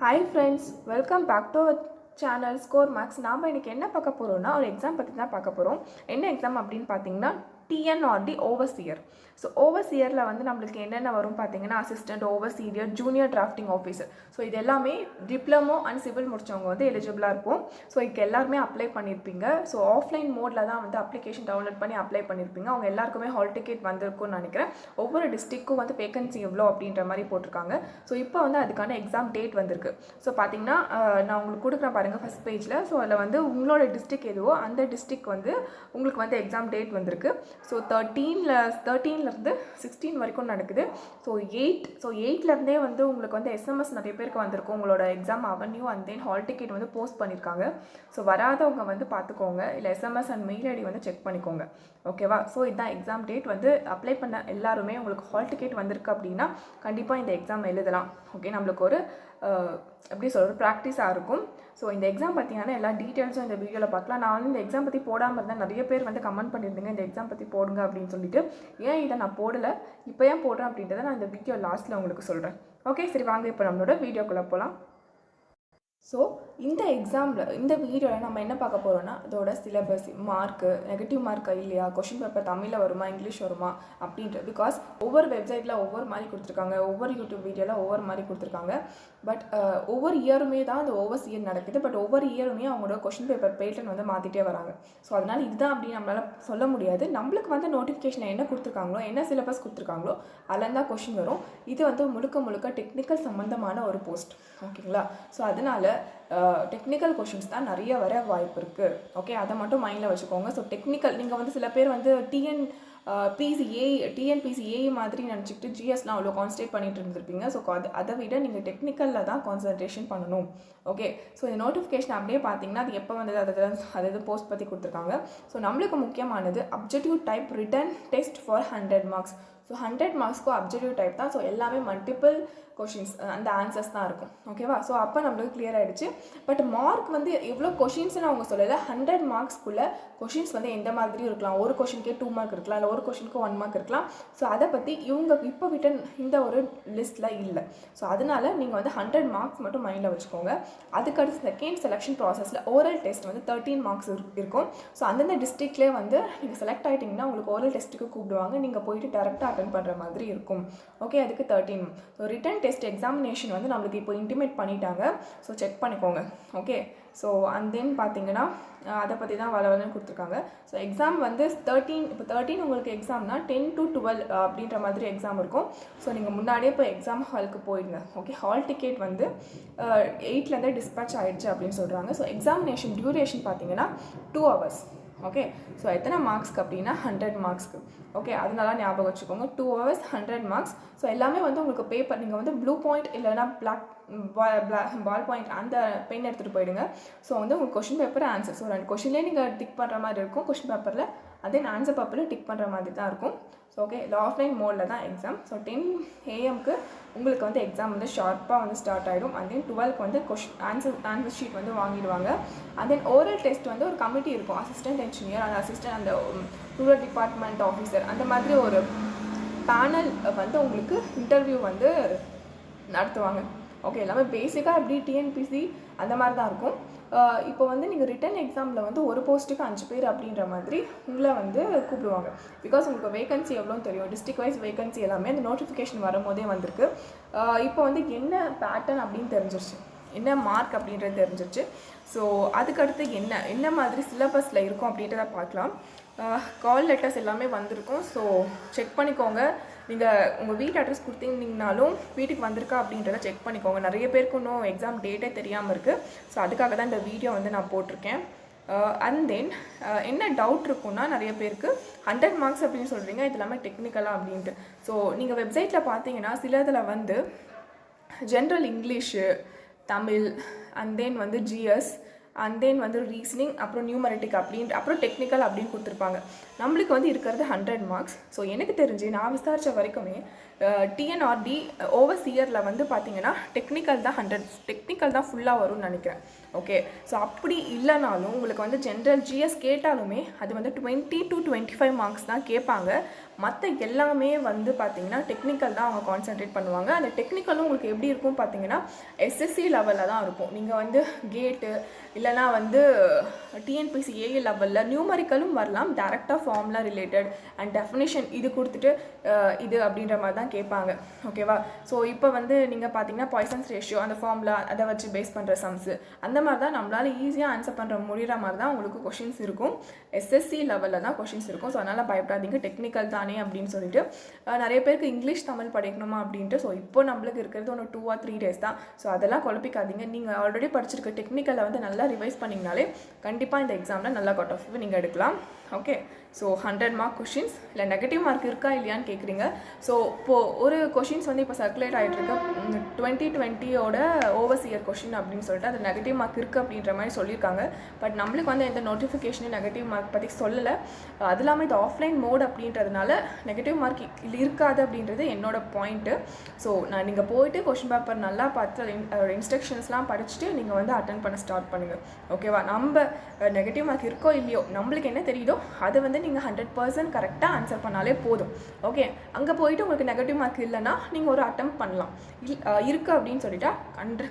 Hi friends, welcome back to our channel Score Max. நாம இன்னைக்கு என்ன பார்க்க போறோம்னா ஒரு எக்ஸாம் பத்தி தான் பார்க்க போறோம். என்ன எக்ஸாம் அப்படினு பாத்தீங்கன்னா TNRD overseer. ஸோ ஓவர்சியரில் வந்து நம்மளுக்கு என்னென்ன வரும் பார்த்தீங்கன்னா assistant, overseer, junior drafting officer. So இது எல்லாமே டிப்ளமோ அண்ட் சிவில் முடித்தவங்க வந்து எலிஜிபிளாக இருக்கும். ஸோ இதுக்கு எல்லாருமே அப்ளை பண்ணியிருப்பீங்க. ஸோ ஆஃப்லைன் மோடில் தான் வந்து அப்ளிகேஷன் டவுன்லோட் பண்ணி அப்ளை பண்ணியிருப்பீங்க. அவங்க எல்லாருக்குமே ஹால் டிக்கெட் வந்திருக்கும்னு நினைக்கிறேன். ஒவ்வொரு டிஸ்ட்ரிக்ட்க்கும் வந்து வேகன்சி எவ்வளோ அப்படின்ற மாதிரி போட்டிருக்காங்க. ஸோ இப்போ வந்து அதுக்கான எக்ஸாம் டேட் வந்திருக்கு. ஸோ பார்த்தீங்கன்னா நான் உங்களுக்கு கொடுக்குறேன் பாருங்கள் ஃபஸ்ட் பேஜில். ஸோ அதில் வந்து உங்களோட டிஸ்ட்ரிக்ட் எதுவோ அந்த டிஸ்ட்ரிக்ட் வந்து உங்களுக்கு வந்து எக்ஸாம் டேட் வந்திருக்கு. ஸோ 13லேருந்து 16 வரைக்கும் நடக்குது. ஸோ 8லேருந்தே வந்து உங்களுக்கு வந்து எஸ்எம்எஸ் நிறைய பேருக்கு வந்திருக்கும் உங்களோட exam avenue and then hall ticket வந்து போஸ்ட் பண்ணியிருக்காங்க. ஸோ வராதவங்க வந்து பார்த்துக்கோங்க, இல்லை எஸ்எம்எஸ் அண்ட் மெயில் ஐடி வந்து செக் பண்ணிக்கோங்க. ஓகேவா? ஸோ இதுதான் எக்ஸாம் டேட். வந்து அப்ளை பண்ண எல்லாருமே உங்களுக்கு ஹால் டிக்கெட் வந்திருக்கு அப்படின்னா கண்டிப்பாக இந்த எக்ஸாம் எழுதலாம். ஓகே, நம்மளுக்கு ஒரு எப்படி சொல்கிறது ப்ராக்டிஸாக இருக்கும். ஸோ இந்த எக்ஸாம் பார்த்தீங்கன்னா எல்லா டீட்டெயில்ஸும் இந்த வீடியோவில் பார்க்கலாம். நான் வந்து இந்த எக்ஸாம் பற்றி போடாமல் இருந்தேன். நிறைய பேர் வந்து கமெண்ட் பண்ணியிருந்தீங்க இந்த எக்ஸாம் பற்றி போடுங்க அப்படின்னு சொல்லிட்டு. ஏன் இதை நான் போடலை, இப்போ ஏன் போடுறேன் அப்படின்றத நான் இந்த வீடியோ லாஸ்ட்டில் உங்களுக்கு சொல்கிறேன். ஓகே, சரி வாங்க இப்போ நம்மளோட வீடியோக்குள்ளே போகலாம். ஸோ இந்த எக்ஸாமில் இந்த வீடியோவில் நம்ம என்ன பார்க்க போகிறோன்னா அதோட சிலபஸ், மார்க்கு, நெகட்டிவ் மார்க்கா இல்லையா, கொஷின் பேப்பர் தமிழில் வருமா இங்கிலீஷ் வருமா அப்படின்ட்டு. பிகாஸ் ஒவ்வொரு வெப்சைட்டில் ஒவ்வொரு மாதிரி கொடுத்துருக்காங்க, ஒவ்வொரு யூடியூப் வீடியோவில் ஒவ்வொரு மாதிரி கொடுத்துருக்காங்க. பட் ஒவ்வொரு இயருமே தான் அந்த ஓவர்சியர் நடக்குது. பட் ஒவ்வொரு இயருமே அவங்களோட கொஷின் பேப்பர் பேட்டர்ன் வந்து மாற்றிட்டே வராங்க. ஸோ அதனால் இதுதான் அப்படின்னு நம்மளால் சொல்ல முடியாது. நம்மளுக்கு வந்து நோட்டிஃபிகேஷன் என்ன கொடுத்துருக்காங்களோ, என்ன சிலபஸ் கொடுத்துருக்காங்களோ அதில் தான் கொஷின் வரும். இது வந்து முழுக்க டெக்னிக்கல் சம்மந்தமான ஒரு போஸ்ட். ஓகேங்களா? ஸோ அதனால் டெக்னிக்கல் கொஷின்ஸ் தான் நிறைய வர வாய்ப்பு இருக்குது. ஓகே, அதை மட்டும் மைண்டில் வச்சுக்கோங்க. ஸோ டெக்னிக்கல் நீங்கள் வந்து சில பேர் வந்து டிஎன்பிசிஏ மாதிரி நினச்சிக்கிட்டு ஜிஎஸ்லாம் அவ்வளோ கான்சன்ட்ரேட் பண்ணிட்டு இருந்திருப்பீங்க. ஸோ அதை விட நீங்கள் டெக்னிக்கலில் தான் கான்சன்ட்ரேஷன் பண்ணணும். ஓகே, ஸோ இந்த நோட்டிஃபிகேஷன் அப்படியே பார்த்தீங்கன்னா அது எப்போ வந்தது அது போஸ்ட் பற்றி கொடுத்துருக்காங்க. ஸோ நம்மளுக்கு முக்கியமானது objective type written test for 100 marks. ஸோ 100 மார்க்ஸ்க்கும் அப்ஜெக்டிவ் டைப் தான். ஸோ எல்லாமே மல்டிபிள் கொஷின்ஸ், அந்த ஆன்சர்ஸ் தான் இருக்கும். ஓகேவா? ஸோ அப்போ நம்மளுக்கு கிளியர் ஆகிடுச்சு. பட் மார்க் வந்து எவ்வளோ கொஷின்ஸ்னு அவங்க சொல்லலை. 100 மார்க்ஸ்க்குள்ளே கொஷின்ஸ் வந்து எந்த மாதிரி இருக்கலாம். ஒரு கொஷினுக்கே 2 மார்க் இருக்கலாம், இல்லை ஒரு கொஷினுக்கு 1 மார்க் இருக்கலாம். ஸோ அதை பற்றி இவங்க இப்போ விட்ட இந்த ஒரு லிஸ்ட்டில் இல்லை. ஸோ அதனால் நீங்கள் வந்து 100 மார்க்ஸ் மட்டும் மைண்டில் வச்சுக்கோங்க. அதுக்கடுத்து செகண்ட் செலெக்ஷன் ப்ராசஸில் ஓரல் டெஸ்ட் வந்து 13 மார்க்ஸ் இருக்கும். ஸோ அந்தந்த டிஸ்ட்ரிக்ட்லேயே வந்து நீங்கள் செலக்ட் ஆகிட்டிங்கன்னா உங்களுக்கு ஓரல் டெஸ்ட்டுக்கு கூப்பிடுவாங்க. நீங்கள் போயிட்டு டேரெக்டாக அட்டென்ட் பண்ணுற மாதிரி இருக்கும். ஓகே, அதுக்கு 13. ஸோ ரிட்டன் டெஸ்ட் எக்ஸாமினேஷன் வந்து நம்மளுக்கு இப்போ இன்டிமேட் பண்ணிட்டாங்க. ஸோ செக் பண்ணிக்கோங்க. ஓகே, ஸோ அண்ட் தென் பார்த்தீங்கன்னா அதை பற்றி தான் வளவலன்னு கொடுத்துருக்காங்க. ஸோ எக்ஸாம் வந்து 13 உங்களுக்கு எக்ஸாம்னா 10 to 12 அப்படின்ற மாதிரி எக்ஸாம் இருக்கும். ஸோ நீங்கள் முன்னாடியே இப்போ எக்ஸாம் ஹாலுக்கு போயிடுங்க. ஓகே, ஹால் டிக்கெட் வந்து 8லேருந்தே டிஸ்பேச் ஆகிடுச்சு அப்படின்னு சொல்கிறாங்க. ஸோ எக்ஸாமினேஷன் டியூரேஷன் பார்த்தீங்கன்னா 2 hours. ஓகே, ஸோ எத்தனை மார்க்ஸ்க்கு அப்படின்னா 100 மார்க்ஸ்க்கு. ஓகே, அதனால ஞாபகம் வச்சுக்கோங்க. 2 hours 100 மார்க்ஸ். ஸோ எல்லாமே வந்து உங்களுக்கு பேப்பர் நீங்கள் வந்து ப்ளூ பாயிண்ட் இல்லைனா பால் பாயிண்ட் அந்த பென் எடுத்துகிட்டு போயிடுங்க. ஸோ வந்து உங்களுக்கு கொஷின் பேப்பர் ஆன்சர். ஸோ 2 கொஷின்லேயே நீங்கள் டிக் பண்ணுற மாதிரி இருக்கும் கொஷின் பேப்பரில். அதே ஆன்சர் பேப்பரில் டிக் பண்ணுற மாதிரி தான் இருக்கும். ஸோ ஓகே, இது ஆஃப்லைன் மோடில் தான் எக்ஸாம். ஸோ 10 AM உங்களுக்கு வந்து எக்ஸாம் வந்து ஷார்ப்பாக வந்து ஸ்டார்ட் ஆகிடும். அண்ட் தென் 12 வந்து ஆன்சர் ஷீட் வந்து வாங்கிடுவாங்க. அண்ட் தென் ஓரல் டெஸ்ட் வந்து ஒரு கமிட்டி இருக்கும். அசிஸ்டன்ட் என்ஜினியர், அந்த ரூரல் டிபார்ட்மெண்ட் ஆஃபீஸர், அந்த மாதிரி ஒரு பேனல் வந்து உங்களுக்கு இன்டர்வியூ வந்து நடத்துவாங்க. ஓகே, எல்லாமே பேசிக்காக எப்படி டிஎன்பிசி அந்த மாதிரி தான் இருக்கும். இப்போ வந்து நீங்கள் ரிட்டன் எக்ஸாமில் வந்து ஒரு போஸ்ட்டுக்கு 5 பேர் அப்படின்ற மாதிரி உங்களை வந்து கூப்பிடுவாங்க. பிகாஸ் உங்களுக்கு வேகன்சி எவ்வளோன்னு தெரியும். டிஸ்ட்ரிக்ட் வைஸ் வேகன்சி எல்லாமே அந்த நோட்டிஃபிகேஷன் வரும்போதே வந்திருக்கு. இப்போ வந்து என்ன பேட்டர்ன் அப்படின்னு தெரிஞ்சிருச்சு, என்ன மார்க் அப்படின்றது தெரிஞ்சிருச்சு. ஸோ அதுக்கடுத்து என்ன மாதிரி சிலபஸில் இருக்கும் அப்படின்றத பார்க்கலாம். கால் லெட்டர்ஸ் எல்லாமே வந்திருக்கும். ஸோ செக் பண்ணிக்கோங்க. நீங்கள் உங்கள் வீட்டு அட்ரஸ் கொடுத்தீங்கன்னாலும் வீட்டுக்கு வந்திருக்கா அப்படின்றத செக் பண்ணிக்கோங்க. நிறைய பேருக்கு இன்னும் எக்ஸாம் டேட்டே தெரியாமல் இருக்குது. ஸோ அதுக்காக தான் இந்த வீடியோ வந்து நான் போட்டிருக்கேன். அண்ட் தென் என்ன டவுட் இருக்குன்னா நிறைய பேருக்கு 100 மார்க்ஸ் அப்படின்னு சொல்கிறீங்க, இது எல்லாமே டெக்னிக்கலாக அப்படின்ட்டு. ஸோ நீங்கள் வெப்சைட்டில் பார்த்தீங்கன்னா சிலதில் வந்து general English, Tamil, and then வந்து ஜிஎஸ், அண்ட் தென் வந்து ரீசனிங், அப்புறம் நியூமரிட்டிக் அப்புறம் டெக்னிக்கல் அப்படின்னு கொடுத்துருப்பாங்க. நம்மளுக்கு வந்து இருக்கிறது 100 மார்க்ஸ். ஸோ எனக்கு தெரிஞ்சு நான் விசாரித்த வரைக்குமே TNRD ஓவர்சியரில் வந்து பார்த்தீங்கன்னா டெக்னிக்கல் தான் ஃபுல்லாக வரும்னு நினைக்கிறேன். ஓகே, ஸோ அப்படி இல்லைனாலும் உங்களுக்கு வந்து ஜென்ரல் ஜிஎஸ் கேட்டாலுமே அது வந்து 20 to 25 மார்க்ஸ் தான் கேட்பாங்க. மற்ற எல்லாமே வந்து பார்த்திங்கன்னா டெக்னிக்கல் தான் அவங்க கான்சென்ட்ரேட் பண்ணுவாங்க. அந்த டெக்னிக்கலும் உங்களுக்கு எப்படி இருக்கும் பார்த்திங்கன்னா எஸ்எஸ்சி லெவலில் தான் இருக்கும். நீங்கள் வந்து கேட்டு இல்லைனா வந்து டிஎன்பிசி ஏஏ லெவலில் நியூமரிக்கலும் வரலாம், டேரெக்டாக ஃபார்முலா ரிலேட்டட் அண்ட் டெஃபினிஷன் இது கொடுத்துட்டு இது அப்படின்ற மாதிரி தான் கேட்பாங்க. ஓகேவா? ஸோ இப்போ வந்து நீங்கள் பார்த்தீங்கன்னா பாய்சன்ஸ் ரேஷியோ அந்த ஃபார்முலா அதை வச்சு பேஸ் பண்ணுற சம்ஸு அந்த மாதிரி தான் நம்மளால் ஈஸியாக ஆன்சர் பண்ணுற முடிகிற மாதிரி தான் உங்களுக்கு கொஷின்ஸ் இருக்கும். எஸ்எஸ்சி லெவலில் தான் கொஷின்ஸ் இருக்கும். ஸோ அதனால் பயப்படாதீங்க, டெக்னிக்கல் தானே அப்படின்னு சொல்லிட்டு. நிறைய பேருக்கு இங்கிலீஷ் தமிழ் படிக்கணுமா அப்படின்ட்டு. ஸோ இப்போ நம்மளுக்கு இருக்கிறது ஒன்று 2 or 3 days தான். ஸோ அதெல்லாம் குழப்பிக்காதீங்க. நீங்கள் ஆல்ரெடி படிச்சிருக்க டெக்னிக்கலை வந்து நல்லா ரிவைஸ் பண்ணிங்கனாலே கண்டிப்பாக இந்த எக்ஸாமில் நல்லா கட் ஆஃப் நீங்கள் எடுக்கலாம். ஓகே, ஸோ 100 மார்க் கொஷின்ஸ் இல்லை நெகட்டிவ் மார்க் இருக்கா இல்லையான்னு கேட்குறீங்க. ஸோ இப்போது ஒரு கொஷின்ஸ் வந்து இப்போ சர்க்குலேட் ஆகிட்டு இருக்க 2020 ஓவர்சியர் கொஷின் அப்படின்னு சொல்லிட்டு அது நெகட்டிவ் மார்க் இருக்குது அப்படின்ற மாதிரி சொல்லியிருக்காங்க. பட் நம்மளுக்கு வந்து எந்த நோட்டிஃபிகேஷனும் நெகட்டிவ் மார்க் பற்றி சொல்லலை. அது இல்லாமல் இது ஆஃப்லைன் மோட் அப்படின்றதுனால நெகட்டிவ் மார்க் இருக்காது அப்படின்றது என்னோட பாயிண்ட்டு. ஸோ நீங்கள் போயிட்டு கொஷின் பேப்பர் நல்லா பார்த்து அதோட இன்ஸ்ட்ரக்ஷன்ஸ்லாம் படிச்சுட்டு நீங்கள் வந்து அட்டன் பண்ண ஸ்டார்ட் பண்ணுங்கள். ஓகேவா? நம்ம நெகட்டிவ் மார்க் இருக்கோ இல்லையோ நம்மளுக்கு என்ன தெரியுதோ அதை வந்து நீங்கள் 100% கரெக்டாக ஆன்சர் பண்ணாலே போதும். ஓகே, அங்கே போயிட்டு உங்களுக்கு நெகட்டிவ் மார்க் இல்லைன்னா நீங்கள் ஒரு அட்டம் பண்ணலாம். இருக்குது அப்படின்னு சொல்லிட்டா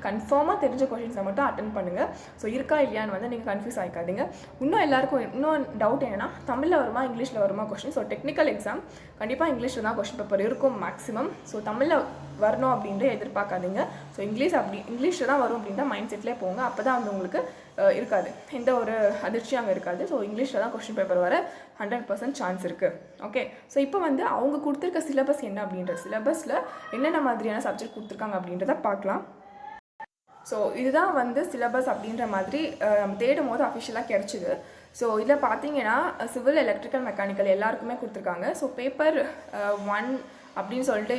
கன்ஃபார்மாக தெரிஞ்ச கொஷின்ஸை மட்டும் அட்டன் பண்ணுங்கள். ஸோ இருக்கா இல்லையான்னு வந்து நீங்கள் கன்ஃபியூஸ் ஆகிக்காதீங்க. எல்லாருக்கும் இன்னும் டவுட் என்னென்னா தமிழில் வருமா இங்கிலீஷில் வருமா கொஷின். ஸோ டெக்னிக்கல் எக்ஸாம் கண்டிப்பாக இங்கிலீஷில் தான் கொஷின் பேப்பர் இருக்கும் மேக்ஸிமம். ஸோ தமிழில் வரணும் அப்படின்ட்டு எதிர்பார்க்காதீங்க. ஸோ இங்கிலீஷில் தான் வரும் அப்படின்ட்டு மைண்ட் செட்லேயே போங்க. அப்போ தான் வந்து உங்களுக்கு இருக்காது, எந்த ஒரு அதிர்ச்சியும் அங்கே இருக்காது. ஸோ இங்கிலீஷில் தான் கொஸ்டின் பேப்பர் வர 100% சான்ஸ் இருக்குது. ஓகே, ஸோ இப்போ வந்து அவங்க கொடுத்துருக்க சிலபஸ் என்ன அப்படின்ற சிலபஸில் என்னென்ன மாதிரியான சப்ஜெக்ட் கொடுத்துருக்காங்க அப்படின்றத பார்க்கலாம். ஸோ இதுதான் வந்து சிலபஸ் அப்படின்ற மாதிரி நம்ம தேடும் போது அஃபிஷியலாக கிடச்சிது. ஸோ இதில் பார்த்தீங்கன்னா சிவில் எலக்ட்ரிக்கல் மெக்கானிக்கல் எல்லாருக்குமே கொடுத்துருக்காங்க. ஸோ பேப்பர் 1 அப்படின்னு சொல்லிட்டு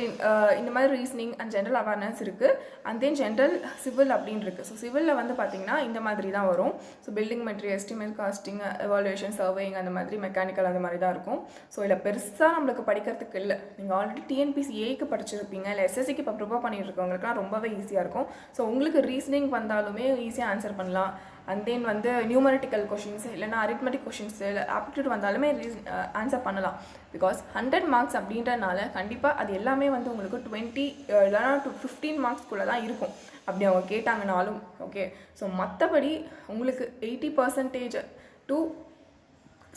இந்த மாதிரி ரீசனிங் அண்ட் ஜென்ரல் அவேர்னஸ் இருக்குது. அண்ட் தென் ஜென்ரல் சிவில் அப்படின்னு இருக்குது. ஸோ சிவிலில் வந்து பார்த்திங்கன்னா இந்த மாதிரி தான் வரும். So building material, estimate, costing, evaluation, surveying அந்த மாதிரி மெக்கானிக்கல் அந்த மாதிரி தான் இருக்கும். ஸோ இதில் பெருசாக நம்மளுக்கு படிக்கிறதுக்கு இல்லை. நீங்கள் ஆல்ரெடி டிஎன்பிசி ஏக்கு படிச்சிருப்பீங்க, இல்லை எஸ்எஸ்சிக்கு இப்போ ப்ரிப்பேர் பண்ணிட்டு இருக்கவங்களுக்குலாம் ரொம்பவே ஈஸியாக இருக்கும். ஸோ உங்களுக்கு ரீசனிங் வந்தாலுமே ஈஸியாக ஆன்சர் பண்ணலாம். அண்ட் தென் வந்து நியூமரிட்டிக்கல் கொஷின்ஸ் இல்லைனா அரித்மெட்டிக் கொஷின்ஸ் இல்லை ஆப்டிடியூட் வந்தாலுமே ஆன்சர் பண்ணலாம். பிகாஸ் 100 மார்க்ஸ் அப்படின்றனால கண்டிப்பாக அது எல்லாமே வந்து உங்களுக்கு 20 இல்லைனா 15 மார்க்ஸ்குள்ளே தான் இருக்கும் அப்படி அவங்க கேட்டாங்கனாலும். ஓகே, ஸோ மற்றபடி உங்களுக்கு 80% to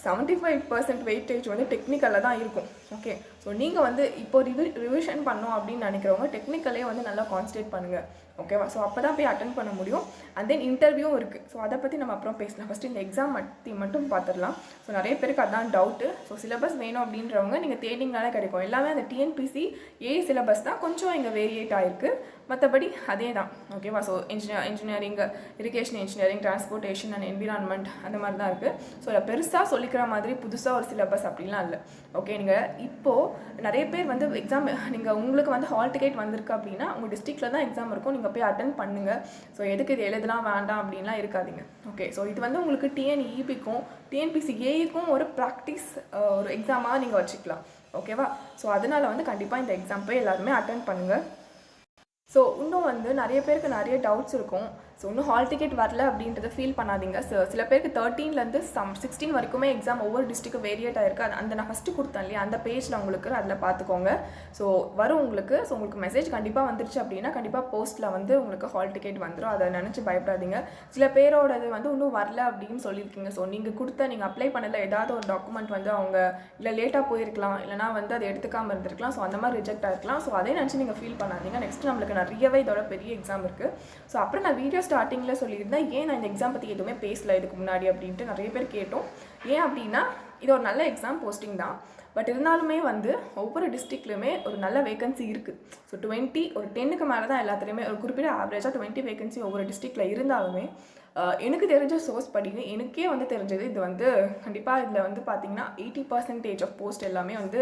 75% வெயிட்டேஜ் வந்து டெக்னிக்கலில் தான் இருக்கும். ஓகே, ஸோ நீங்கள் வந்து இப்போ ரிவிஷன் பண்ணோம் அப்படின்னு நினைக்கிறவங்க டெக்னிக்கலே வந்து நல்லா கான்சன்ட்ரேட் பண்ணுங்கள். ஓகேவா? ஸோ அப்போ தான் போய் அட்டன் பண்ண முடியும். அண்ட் தென் இன்டர்வியூவும் இருக்குது. ஸோ அதை பற்றி நம்ம அப்புறம் பேசலாம். ஃபஸ்ட்டு இந்த எக்ஸாம் மட்டும் பார்த்துடலாம். ஸோ நிறைய பேருக்கு அதுதான் டவுட்டு. ஸோ சிலபஸ் வேணும் அப்படின்றவங்க நீங்கள் தேடிங்கனாலே கிடைக்கும். எல்லாமே அந்த டிஎன்பிசி சிலபஸ் தான், கொஞ்சம் இங்கே வேரியேட் ஆகிருக்கு. மற்றபடி அதே தான். ஓகேவா? So engineering, irrigation engineering, transportation and environment அந்த மாதிரி தான் இருக்குது. ஸோ இதில் பெருசாக சொல்லிக்கிற மாதிரி புதுசாக ஒரு சிலபஸ் அப்படிலாம் இல்லை. ஓகே, நீங்கள் இப்போது நிறைய பேர் வந்து எக்ஸாம் நீங்கள் உங்களுக்கு வந்து ஹால் டிக்கெட் வந்திருக்கு அப்படின்னா உங்கள் டிஸ்ட்ரிக்டில் தான் எக்ஸாம் இருக்கும், நீங்கள் போய் அட்டன் பண்ணுங்கள். ஸோ எதுக்கு இது எழுதலாம் வேண்டாம் அப்படின்லாம் இருக்காதிங்க. ஓகே, ஸோ இது வந்து உங்களுக்கு டிஎன்இபிக்கும் டிஎன்பிசி ஏக்கும் ஒரு ப்ராக்டிஸ் ஒரு எக்ஸாமாக நீங்கள் வச்சுக்கலாம். ஓகேவா? ஸோ அதனால் வந்து கண்டிப்பாக இந்த எக்ஸாம் போய் எல்லாருமே அட்டன் பண்ணுங்கள். ஸோ இன்னும் வந்து நிறைய பேருக்கு நிறைய டவுட்ஸ் இருக்கும். ஸோ இன்னும் ஹால் டிக்கெட் வரல அப்படின்றத ஃபீல் பண்ணாதீங்க. சில பேருக்கு 13லேருந்து 16 வரைக்குமே எக்ஸாம் ஒவ்வொரு டிஸ்ட்ரிக்டும் வேரியேட் ஆகிருக்கு. அந்த நான் ஃபஸ்ட்டு கொடுத்தேன் இல்லையா, அந்த பேஜில் உங்களுக்கு அதில் பார்த்துக்கோங்க. ஸோ வரும் உங்களுக்கு. ஸோ உங்களுக்கு மெசேஜ் கண்டிப்பாக வந்துருச்சு அப்படின்னா கண்டிப்பாக போஸ்ட்டில் வந்து உங்களுக்கு ஹால் டிக்கெட் வந்துடும். அதை நினச்சி பயப்படாதீங்க. சில பேரோடது வந்து இன்னும் வரல அப்படின்னு சொல்லியிருக்கீங்க. ஸோ நீங்கள் அப்ளை பண்ணல ஏதாவது ஒரு டாக்குமெண்ட் வந்து அவங்க இல்லை லேட்டாக போயிருக்கலாம், இல்லைனா வந்து அதை எடுத்துக்காமல் இருந்திருக்கலாம். ஸோ அந்த மாதிரி ரிஜெக்ட் ஆகிருக்கலாம். ஸோ அதை நினச்சி நீங்கள் ஃபீல் பண்ணாதீங்க. நெக்ஸ்ட் நம்மளுக்கு நிறையவே இதோட பெரிய எக்ஸாம் இருக்குது. ஸோ அப்புறம் நான் வீடியோ ஸ்டார்டிங்கில் சொல்லியிருந்தேன் ஏன் நான் இந்த எக்ஸாம் பற்றி எதுவுமே பேசல இதுக்கு முன்னாடி அப்படின்ட்டு நிறைய பேர் கேட்டோம். ஏன் அப்படின்னா இது ஒரு நல்ல எக்ஸாம் போஸ்டிங் தான். பட் இருந்தாலுமே வந்து ஒவ்வொரு டிஸ்ட்ரிக்ட்லையுமே ஒரு நல்ல வேகன்சி இருக்குது. ஸோ 20 ஒரு 10க்கு மேலே தான் எல்லாத்துலேயுமே ஒரு குறிப்பிட்ட ஆவரேஜாக 20 வேகன்சி ஒவ்வொரு டிஸ்ட்ரிக்டில் இருந்தாலுமே எனக்கு தெரிஞ்ச சோர்ஸ் படிங்க எனக்கே வந்து தெரிஞ்சது இது வந்து கண்டிப்பாக இதில் வந்து பார்த்திங்கன்னா 80% ஆஃப் போஸ்ட் எல்லாமே வந்து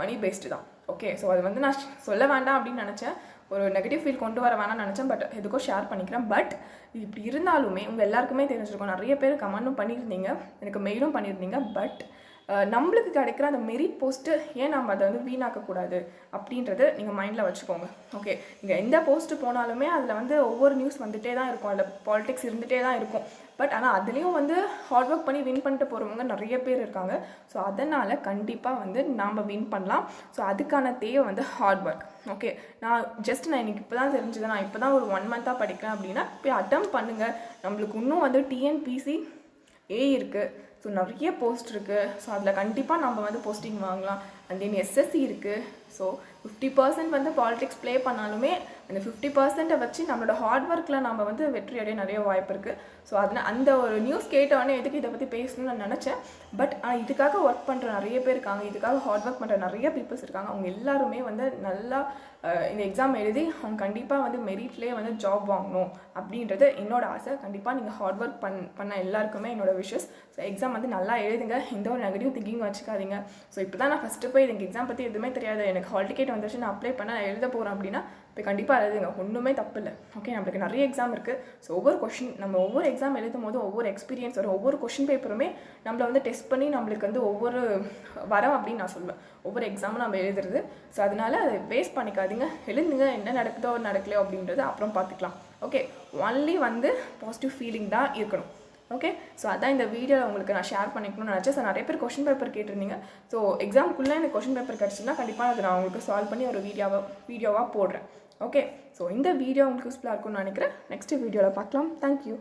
மணி பேஸ்டு தான். ஓகே, ஸோ அது வந்து நான் சொல்ல வேண்டாம் அப்படின்னு நினச்சேன், ஒரு நெகட்டிவ் ஃபீல் கொண்டு வர வேணாம்னு நினச்சேன். பட் எதுக்கோ ஷேர் பண்ணிக்கிறேன். பட் இப்படி இருந்தாலுமே உங்கள் எல்லாருக்குமே தெரிஞ்சிருக்கும். நிறைய பேர் கமெண்ட்டும் பண்ணியிருந்தீங்க, எனக்கு மெயிலும் பண்ணியிருந்தீங்க. பட் நம்மளுக்கு கிடைக்கிற அந்த மெரிட் போஸ்ட்டு ஏன் நம்ம அதை வந்து வீணாக்கக்கூடாது அப்படின்றது நீங்கள் மைண்டில் வச்சுக்கோங்க. ஓகே, நீங்கள் எந்த போஸ்ட்டு போனாலுமே அதில் வந்து ஒவ்வொரு நியூஸ் வந்துகிட்டே தான் இருக்கும், அதில் பாலிடிக்ஸ் இருந்துகிட்டே தான் இருக்கும். பட் ஆனால் அதுலேயும் வந்து ஹார்ட் ஒர்க் பண்ணி வின் பண்ணிட்டு போகிறவங்க நிறைய பேர் இருக்காங்க. ஸோ அதனால் கண்டிப்பாக வந்து நாம் வின் பண்ணலாம். ஸோ அதுக்கான தேவை வந்து ஹார்ட் ஒர்க். ஓகே, நான் எனக்கு இப்போ தான் தெரிஞ்சது, நான் இப்போ தான் ஒரு 1 மந்த்தாக படிக்கிறேன் அப்படின்னா போய் அட்டம் பண்ணுங்கள். நம்மளுக்கு இன்னும் வந்து TNPSC இருக்குது. ஸோ நிறைய போஸ்ட் இருக்குது. ஸோ அதில் கண்டிப்பாக நம்ம வந்து போஸ்டிங் வாங்கலாம். அண்ட் தென் SSC இருக்குது. ஸோ 50% வந்து பாலிடிக்ஸ் ப்ளே பண்ணாலுமே அந்த 50%-ஐ வச்சு நம்மளோட ஹார்ட் ஒர்க்கில் நம்ம வந்து வெற்றி அடைய நிறைய வாய்ப்பு இருக்குது. ஸோ அதில் அந்த ஒரு நியூஸ் கேட்டவொடனே எதுக்கு இதை பற்றி பேசணும்னு நான் நினச்சேன். பட் இதுக்காக ஒர்க் பண்ணுற நிறைய பேர் இருக்காங்க, இதுக்காக ஹார்ட் ஒர்க் பண்ணுற நிறைய பீப்புள்ஸ் இருக்காங்க. அவங்க எல்லாருமே வந்து நல்லா இந்த எக்ஸாம் எழுதி அவங்க கண்டிப்பாக வந்து மெரிட்லேயே வந்து ஜாப் வாங்கணும் அப்படின்றது என்னோட ஆசை. கண்டிப்பாக நீங்கள் ஹார்ட் ஒர்க் பண்ண எல்லாருக்குமே என்னோடய விஷஸ். ஸோ எக்ஸாம் வந்து நல்லா எழுதுங்க, எந்த ஒரு நெகட்டிவ் திங்கிங் வச்சுக்காதீங்க. ஸோ இப்போ தான் நான் ஃபஸ்ட்டு போய் எனக்கு எக்ஸாம் பற்றி எதுவுமே தெரியாது, எனக்கு ஹால் டிக்கெட் வந்துச்சு, நான் அப்ளை பண்ண நான் எழுத போகிறேன் அப்படின்னா இப்போ கண்டிப்பாக எழுதுங்க, ஒன்றுமே தப்பு இல்லை. ஓகே, நம்மளுக்கு நிறைய எக்ஸாம் இருக்குது. ஸோ ஒவ்வொரு எக்ஸாம் எழுதும் போது ஒவ்வொரு எக்ஸ்பீரியன்ஸ் வரும், ஒவ்வொரு கொஷின் பேப்பருமே நம்மளை வந்து டெஸ்ட் பண்ணி நம்மளுக்கு வந்து ஒவ்வொரு வரம் அப்படின்னு நான் சொல்லுவேன், ஒவ்வொரு எக்ஸாமும் நம்ம எழுதுறது. ஸோ அதனால் அதை வேஸ்ட் பண்ணிக்காதீங்க, எழுதுங்க, என்ன நடக்குதோ நடக்கலையோ அப்படின்றது அப்புறம் பார்த்துக்கலாம். ஓகே, ஒன்லி வந்து பாசிட்டிவ் ஃபீலிங் தான் இருக்கணும். ஓகே, ஸோ அதான் இந்த வீடியோவில் உங்களுக்கு நான் ஷேர் பண்ணிக்கணும்னு நினச்சேன். ஸோ நிறைய பேர் கொஷின் பேப்பர் கேட்டிருந்தீங்க. ஸோ எக்ஸாமுக்குள்ளே எனக்கு கொஷின் பேப்பர் கிடச்சுன்னா கண்டிப்பாக அதை நான் உங்களுக்கு சால்வ் பண்ணி ஒரு வீடியோவாக போடுறேன். ஓகே, ஸோ இந்த வீடியோ உங்களுக்கு யூஸ்ஃபுல்லாக இருக்கும்னு நினைக்கிறேன். நெக்ஸ்ட் வீடியோவில் பார்க்கலாம். Thank you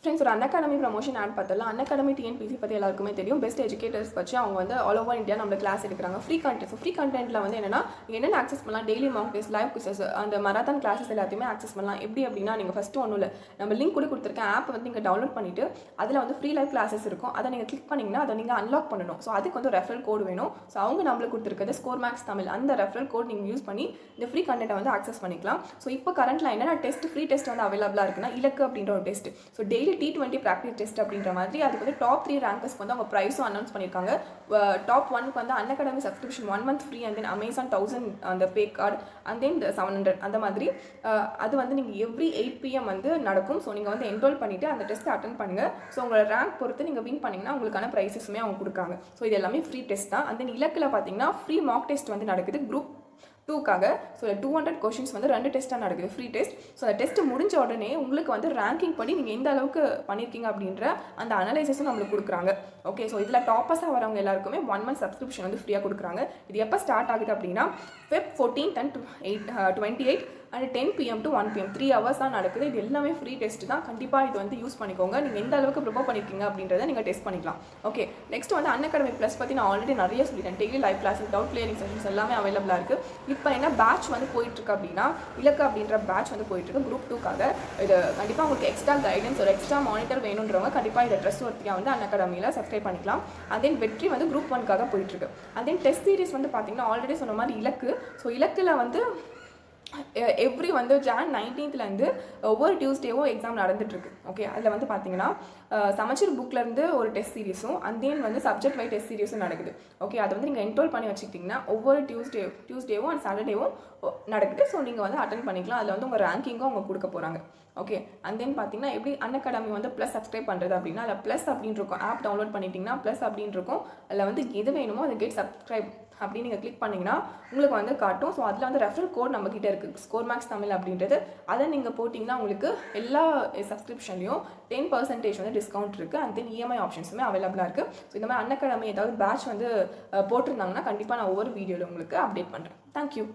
friends. ஒரு அன்அகாடமி ப்ரமோஷன் ஆட் பார்த்தலாம். அன்அகாடமி TNPSC பற்றி எல்லாருக்குமே தெரியும். பெஸ்ட் எஜுகேட்டர்ஸ் வச்சு அவங்க வந்து ஆல் ஓவர் இந்தியா நம்ம கிளாஸ் எடுக்கிறாங்க. Free content. ஸோ ஃப்ரீ கண்டென்ட்டில் வந்து என்னென்ன ஆக்சஸ் பண்ணலாம், daily mark test, live quizzes, அந்த மராத்தான் கிளாஸஸ் எல்லாத்தையுமே ஆக்சஸ் பண்ணலாம். எப்படி அப்படின்னா நீங்கள் ஃபஸ்ட்டு ஒன்றும் இல்லை, நம்ம லிங்க் கூட கொடுத்துருக்கேன், ஆப் வந்து நீங்கள் டவுன்லோட் பண்ணிவிட்டு அதில் வந்து ஃப்ரீ லைவ் கிளாஸஸ் இருக்கும், அதை நீங்கள் கிளிக் பண்ணிங்கன்னா அதை நீங்கள் அன்லாக் பண்ணணும். ஸோ அதுக்கு வந்து ரெஃபரல் கோட் வேணும். ஸோ அவங்க நம்மளுக்கு கொடுத்துருக்கிறது ஸ்கோர் மேக்ஸ் தமிழ், அந்த ரெஃபரல் கோட் நீங்கள் யூஸ் பண்ணி இந்த ஃப்ரீ கண்டென்ட்டை வந்து ஆக்சஸ் பண்ணிக்கலாம். ஸோ இப்போ கரண்ட்டில் என்னென்ன ஃப்ரீ டெஸ்ட் வந்து அவைலபிளாக இருக்குன்னா இலக்கு அப்படின்ற ஒரு test. So daily T20 practice test அப்படின்ற மாதிரி அதுக்கு வந்து டாப் 3 ரேங்கர்ஸ்க்கு வந்து அவங்க ப்ரைஸும் அனௌன்ஸ் பண்ணியிருக்காங்க. டாப் 1க்கு வந்து Unacademy subscription 1 month free, and then Amazon 1000 அந்த பே கார்டு, அண்ட் தென் 700 அந்த மாதிரி. அது வந்து நீங்கள் எவ்ரி 8 PM வந்து நடக்கும். ஸோ நீங்கள் வந்து என்ரோல் பண்ணிவிட்டு அந்த டெஸ்ட்டை அட்டன் பண்ணுங்கள். ஸோ உங்களோட ரேங்க் பொறுத்து நீங்கள் வின் பண்ணிங்கன்னா உங்களுக்கான ப்ரைஸஸுமே அவங்க கொடுக்குறாங்க. ஸோ இது எல்லாமே ஃப்ரீ டெஸ்ட் தான். அந்த இலக்கில் பார்த்தீங்கன்னா ஃப்ரீ மார்க் டெஸ்ட் வந்து நடக்குது குரூப் 2க்காக. ஸோ 200 கொஷின்ஸ் வந்து 2 டெஸ்ட்டாக நடக்குது, ஃப்ரீ டெஸ்ட். ஸோ அந்த டெஸ்ட் முடிஞ்ச உடனே உங்களுக்கு வந்து ரேங்கிங் படி நீங்கள் எந்த அளவுக்கு பண்ணியிருக்கீங்க அப்படின்ற அந்த அனலைசஸும் நம்மளுக்கு கொடுக்குறாங்க. ஓகே, ஸோ இதில் டாப்பர்ஸாக வரவங்க எல்லாருக்குமே 1 month சப்ஸ்கிரிப்ஷன் வந்து ஃப்ரீயாக கொடுக்குறாங்க. இது எப்போ ஸ்டார்ட் ஆகுது அப்படின்னா Feb 14th and 28 and 10 PM to 1 PM 3 hours தான் நடக்குது. இது எல்லாமே ஃப்ரீ டெஸ்ட் தான். கண்டிப்பாக இது வந்து யூஸ் பண்ணிக்கோங்க. நீங்கள் எந்த அளவுக்கு ப்ரிப்பேர் பண்ணியிருக்கீங்க அப்படின்றத நீங்கள் டெஸ்ட் பண்ணிக்கலாம். ஓகே, நெக்ஸ்ட் வந்து அன்அகாடமி ப்ளஸ் பற்றி நான் ஆல்ரெடி நிறைய சொல்லிட்டேன். Daily live classes, doubt clearing sessions எல்லாமே அவைலபிளாக இருக்குது. இப்போ என்ன பேட்ச் வந்து போயிட்டுருக்கு அப்படின்னா இலக்கு அப்படின்ற பேட்ச் வந்து போயிட்டுருக்கு குரூப் 2க்காக. இது கண்டிப்பாக உங்களுக்கு எக்ஸ்ட்ரா கைடன்ஸ், ஒரு எக்ஸ்ட்ரா மானிட்டர் வேணுன்றவங்க கண்டிப்பாக இதை ட்ரெஸ் ஒர்த்தியாக வந்து அன்அகாடமியில் சப்ஸ்கிரைப் பண்ணிக்கலாம். அண்ட் தென் வெற்றி வந்து குரூப் 1க்காக போயிட்டுருக்கு. அண்ட் தென் டெஸ்ட் சீரிஸ் வந்து பார்த்தீங்கன்னா ஆல்ரெடி சொன்ன மாதிரி இலக்கு. ஸோ இலக்கில் வந்து எவ்ரி வந்து Jan 19th ஒவ்வொரு டியூஸ்டேவும் எக்ஸாம் நடந்துட்டுருக்கு. ஓகே, அதில் வந்து பார்த்தீங்கன்னா சமச்சீர் புக்லேருந்து ஒரு டெஸ்ட் சீரிஸும் அண்ட் தென் வந்து சப்ஜெக்ட் வைஸ் டெஸ்ட் சீரிஸும் நடக்குது. ஓகே, அதை வந்து நீங்கள் என்ரோல் பண்ணி வச்சுக்கிட்டிங்கன்னா ஒவ்வொரு டியூஸ்டேவும் அண்ட் சாட்டர்டேவும் நடக்குது. ஸோ நீங்கள் வந்து அட்டன் பண்ணிக்கலாம். அதில் வந்து உங்கள் ரேங்கிங்கும் அவங்க கொடுக்க போகிறாங்க. ஓகே, அண்ட் தென் பார்த்தீங்கன்னா எப்படி அன்அகாடமி வந்து ப்ளஸ் சப்ஸ்கிரைப் பண்ணுறது அப்படின்னா அதில் ப்ளஸ் அப்படின்னு இருக்கும், ஆப் டவுன்லோட் பண்ணிட்டீங்கன்னா ப்ளஸ் அப்படின்னு இருக்கும். அதில் வந்து எது வேணுமோ அதை கெட் சப்ஸ்கிரைப் அப்படின்னு நீங்கள் கிளிக் பண்ணிங்கன்னா உங்களுக்கு வந்து காட்டும். ஸோ அதில் வந்து ரெஃபரல் கோட் நம்மக்கிட்ட இருக்குது, ஸ்கோர் மேக்ஸ் தமிழ் அப்படின்றது. அதை நீங்கள் போட்டிங்கன்னா உங்களுக்கு எல்லா சப்ஸ்கிரிப்ஷன்லையும் 10% வந்து டிஸ்கவுண்ட் இருக்குது. அண்ட் தென் EMI ஆப்ஷன்ஸுமே அவைலபிளாக இருக்குது. ஸோ இந்த மாதிரி அன்அகாடமி ஏதாவது பேட்ச் வந்து போட்டிருந்தாங்கன்னா கண்டிப்பாக நான் ஒவ்வொரு வீடியோவில் உங்களுக்கு அப்டேட் பண்ணுறேன். தேங்க்யூ.